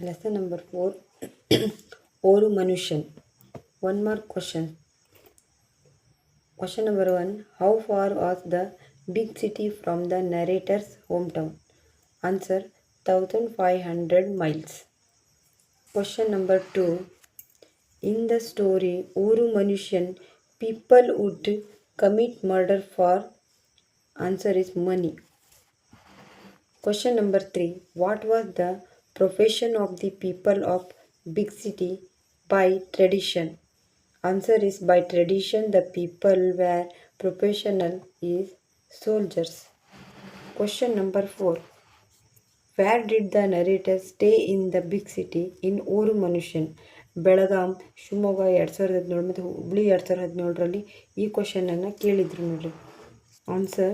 Lesson number 4 Oru Manushan. One more question. Question number 1. How far was the big city from the narrator's hometown? Answer 1500 miles. Question number 2. In the story Oru Manushan, people would commit murder for. Answer is money. Question number 3. What was the profession of the people of big city by tradition? Answer is by tradition the people were professional is soldiers. Question number 4. Where did the narrator stay in the big city in Oru Manushan? Belgaum, Shivamogga 2017 ಮತ್ತು ಹುಬ್ಳಿ 2017ರಲ್ಲಿ ಈ ಕ್ವಶನನ್ನು ಕೇಳಿದ್ರು ನೋಡ್ರಿ. Answer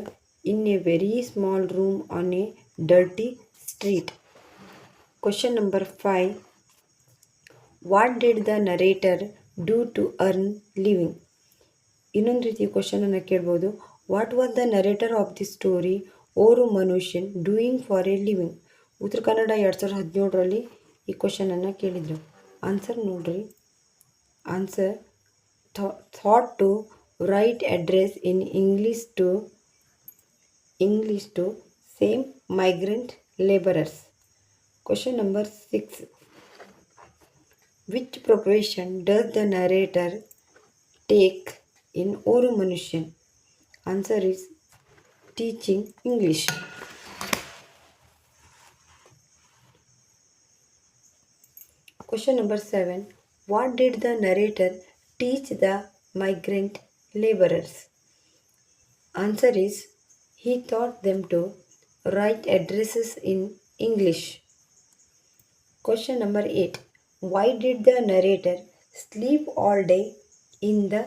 in a very small room on a dirty street. Question number 5. What did the narrator do to earn living? ಇನ್ನೊಂದು ರೀತಿ ಕ್ವಶನನ್ನು ಕೇಳ್ಬೋದು. What was the narrator of the story Oru Manushyan doing for a living? Uttara Kannada 2017ರಲ್ಲಿ ಈ ಕ್ವಶನನ್ನು ಕೇಳಿದರು. Answer ನೋಡ್ರಿ. Answer thought to write address in English to same migrant laborers. Question number 6. Which profession does the narrator take in Oru Manushan? Answer is teaching English. Question number 7. What did the narrator teach the migrant laborers? Answer is he taught them to write addresses in English. Question number 8. Why did the narrator sleep all day in the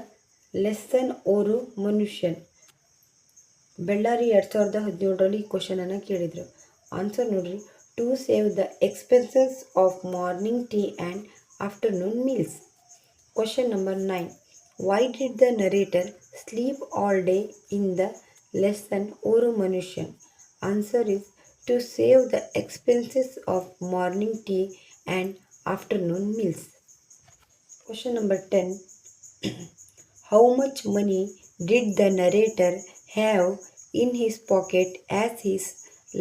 lesson Oru Manushan? Bellary 2017ರಲ್ಲಿ ಈ ಕ್ವಶನನ್ನು ಕೇಳಿದರು. Answer ನೋಡ್ರಿ. To save the expenses of morning tea and afternoon meals. Question number 9. Why did the narrator sleep all day in the lesson Oru Manushan? Answer is to save the expenses of morning tea and afternoon meals. Question number 10. How much money did the narrator have in his pocket as his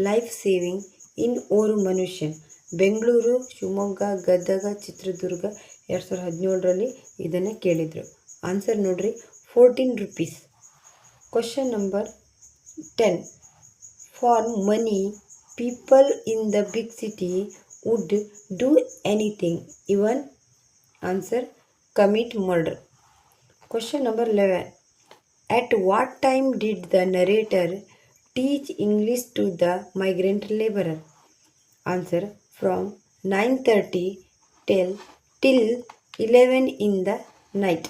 life saving in Oru Manushan? Bengaluru, Shivamogga, Gadag, Chitradurga 2017ರಲ್ಲಿ ಇದನ್ನು ಕೇಳಿದರು. Answer ನೋಡ್ರಿ. 14 rupees. Question number 10. For money, people in the big city would do anything, even answer commit murder. Question number 11. At what time did the narrator teach English to the migrant laborer? Answer from 9:30 till 11 in the night.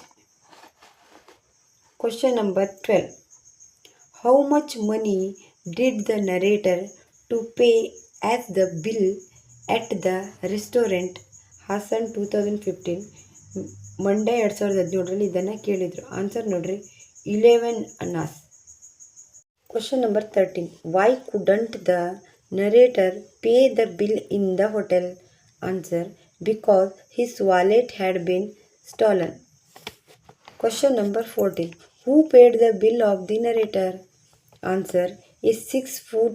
Question number 12. How much money did the narrator to pay as the bill at the restaurant Hassan 2015? Mandya 2017ರಲ್ಲಿ ಇದನ್ನು ಕೇಳಿದರು. Answer ನೋಡ್ರಿ. 11 annas. Question number 13. Why couldn't the narrator pay the bill in the hotel? Answer because his wallet had been stolen. Question number 14. Who paid the bill of the narrator? Answer. A 6 foot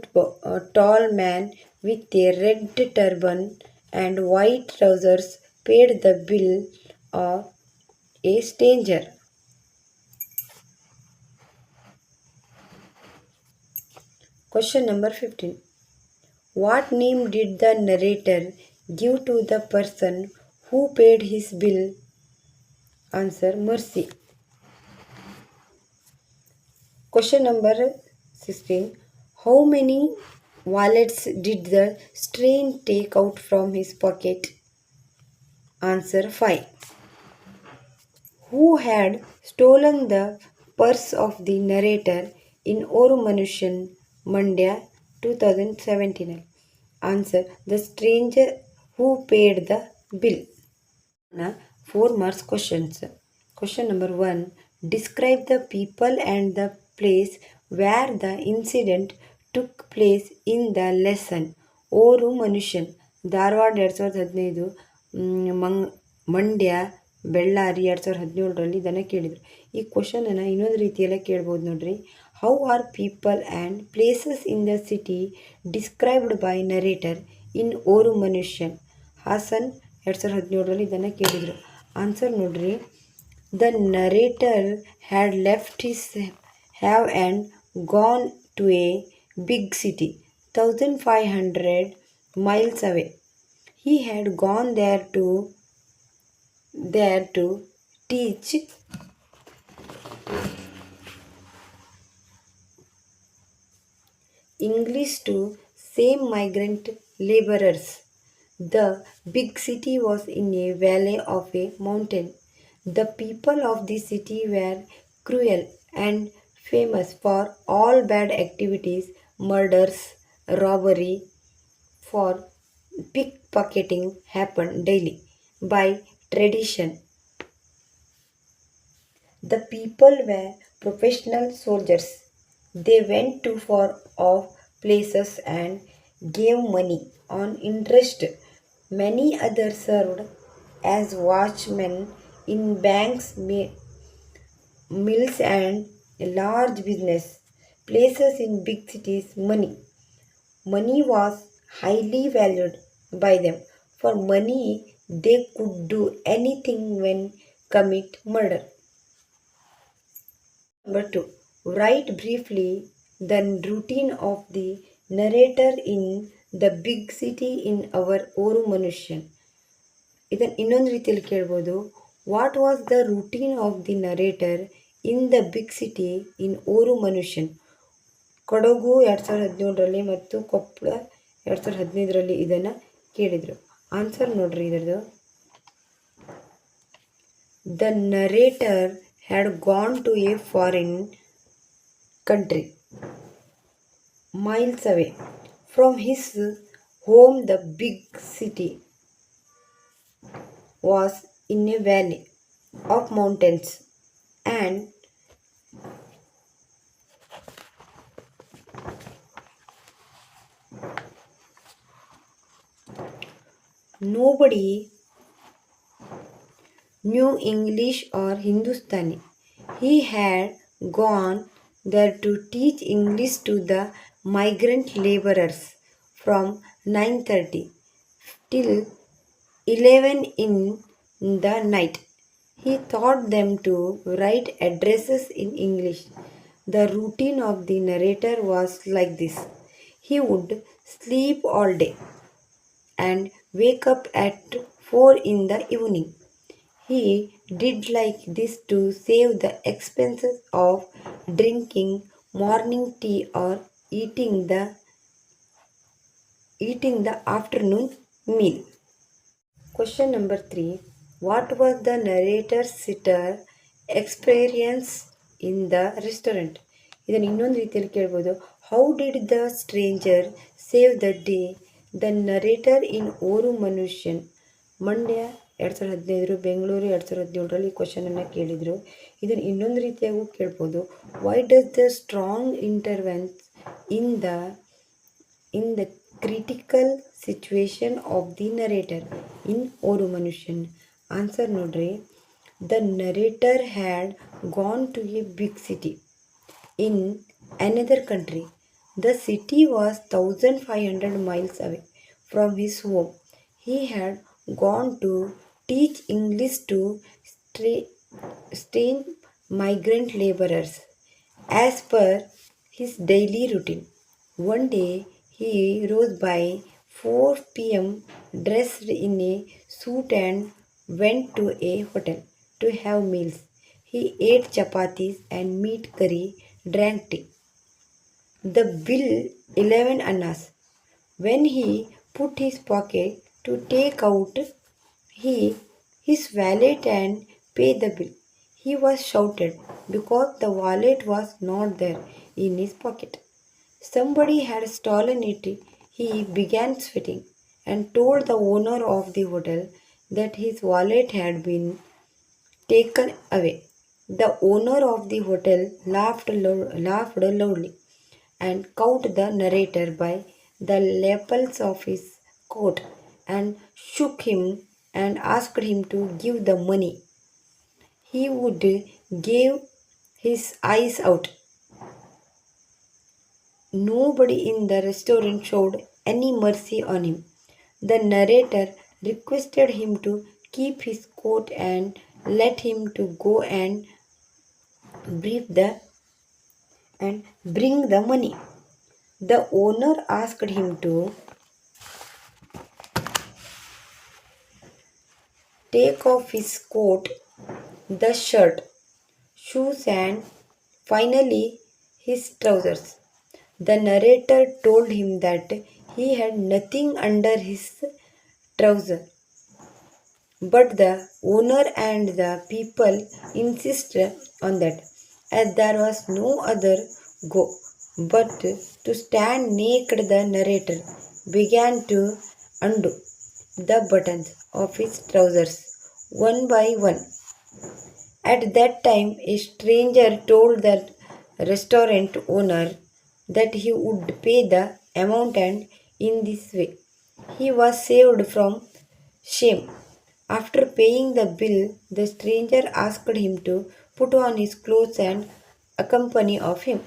tall man with a red turban and white trousers paid the bill of a stranger. Question number 15. What name did the narrator give to the person who paid his bill? Answer. Mercy. Question number 16. How many wallets did the stranger take out from his pocket? Answer. 5. Who had stolen the purse of the narrator in Oru Manushan, Mandya 2017? Answer. The stranger who paid the bill. 4 marks questions. Question number 1. Describe the people and the place where the incident took place in the lesson Oru Manushan. Dharwad 2015, Mandya, Bellary 2017ರಲ್ಲಿ ಇದನ್ನು ಕೇಳಿದರು. ಈ ಕ್ವಶನನ್ನು ಇನ್ನೊಂದು ರೀತಿಯೆಲ್ಲ ಕೇಳ್ಬೋದು ನೋಡ್ರಿ. How are people and places in the city described by narrator in Oru Manushyan? Hassan 2017ರಲ್ಲಿ ಇದನ್ನು ಕೇಳಿದರು. ಆನ್ಸರ್ ನೋಡ್ರಿ. The narrator had left his have and gone to a big city 1500 miles away. He had gone there to teach English to same migrant laborers. The big city was in a valley of a mountain. The people of the city were cruel and famous for all bad activities, murders, robbery, for pickpocketing happened daily. By tradition, the people were professional soldiers. They went to far off places and gave money on interest. Many others served as watchmen in banks, mills, and large business places in big cities. Money was highly valued by them. For money, they could do anything when commit murder. Number 2. Write briefly the routine of the narrator in the big city in our Oru Manushyan. ಇದನ್ನು ಇನ್ನೊಂದು ರೀತಿಯಲ್ಲಿ ಕೇಳ್ಬೋದು. What was the routine of the narrator in the big city in Oru Manushyan? Kodagu 2017ರಲ್ಲಿ ಮತ್ತು ಕೊಪ್ಪಳ 2015ರಲ್ಲಿ ಇದನ್ನು ಕೇಳಿದರು. Answer ನೋಡ್ರಿ ಇದರದು. The narrator had gone to a foreign country miles away from his home. The big city was in a valley of mountains and nobody knew English or Hindustani. He had gone there to teach English to the migrant laborers from 9:30 till 11 in the night. He taught them to write addresses in English. The routine of the narrator was like this. He would sleep all day and wake up at 4 in the evening. He did like this to save the expenses of drinking morning tea or eating the afternoon meal. Question number 3. What was the narrator's sitter experience in the restaurant? ಇದನ್ನು ಇನ್ನೊಂದು ರೀತಿಯಲ್ಲಿ ಕೇಳ್ಬೋದು. How did the stranger save the day? The narrator in Oru Manushyan. Mandya 2015, Bengaluru 2017ರಲ್ಲಿ ಈ ಕ್ವಶನನ್ನು ಕೇಳಿದರು. ಇದನ್ನು ಇನ್ನೊಂದು ರೀತಿಯಾಗೂ ಕೇಳ್ಬೋದು. Why does the stranger intervenes in the critical situation of the narrator in Oru Manushyan? Answer ನೋಡ್ರಿ. The narrator had gone to a big city in another country. The city was 1500 miles away from his home. He had gone to teach English to strange migrant laborers as per his daily routine. One day he rose by 4 p.m., dressed in a suit and went to a hotel to have meals. He ate chapatis and meat curry, drank tea. The bill 11 annas. When he put his pocket to take out his wallet and pay the bill, he was shouted because the wallet was not there in his pocket. Somebody had stolen it. He began sweating and told the owner of the hotel that his wallet had been taken away. The owner of the hotel laughed loudly and caught the narrator by the lapels of his coat and shook him and asked him to give the money. He would give his eyes out. Nobody in the restaurant showed any mercy on him. The narrator requested him to keep his coat and let him to go and brief the and bring the money. The owner asked him to take off his coat, the shirt, shoes, and finally his trousers. The narrator told him that he had nothing under his trousers, but the owner and the people insisted on that, as there was no other go but to stand naked. The narrator began to undo the buttons of his trousers one by one. At that time, a stranger told the restaurant owner that he would pay the amount, and in this way he was saved from shame. After paying the bill, the stranger asked him to put on his clothes and accompany of him.